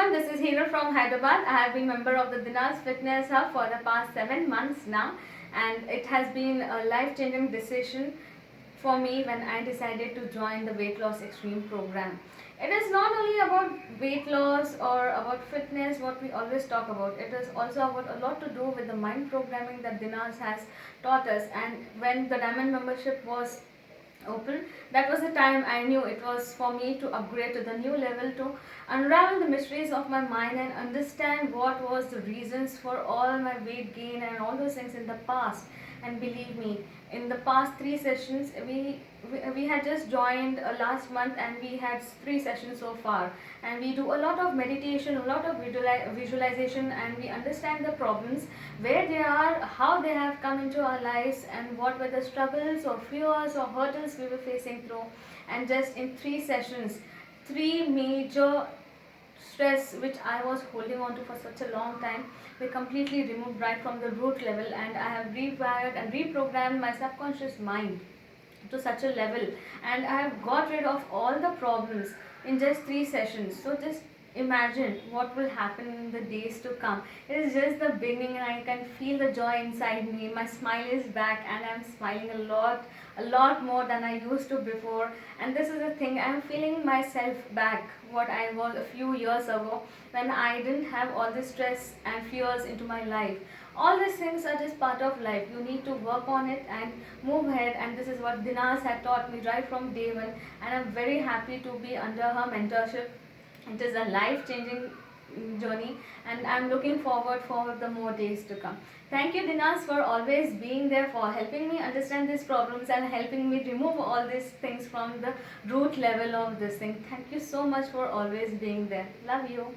everyone, this is Hira from Hyderabad. I have been member of the Dinars Fitness Hub for the past 7 months now, and it has been a life-changing decision for me when I decided to join the Weight Loss Extreme program. It is not only about weight loss or about fitness, what we always talk about. It is also about a lot to do with the mind programming that Dinars has taught us. And when the Diamond membership was open, that was the time I knew it was for me to upgrade to the new level, to unravel the mysteries of my mind and understand what was the reasons for all my weight gain and all those things in the past. And believe me, in the past 3 sessions, we had just joined last month, and we had 3 sessions so far, and we do a lot of meditation, a lot of visualization, and we understand the problems, where they are, how they have come into our lives, and what were the struggles or fears or hurdles we were facing through. And just in 3 sessions, three major stress which I was holding on to for such a long time were completely removed right from the root level, and I have rewired and reprogrammed my subconscious mind to such a level, and I have got rid of all the problems in just 3 sessions. So just imagine what will happen in the days to come. It is just the beginning, and I can feel the joy inside me. My smile is back, and I'm smiling a lot more than I used to before. And this is the thing, I'm feeling myself back, what I was a few years ago, when I didn't have all this stress and fears into my life. All these things are just part of life. You need to work on it and move ahead, and this is what Dinars had taught me right from day one, and I'm very happy to be under her mentorship. It is a life-changing journey, and I'm looking forward for the more days to come. Thank you, Dinars, for always being there, for helping me understand these problems and helping me remove all these things from the root level of this thing. Thank you so much for always being there. Love you.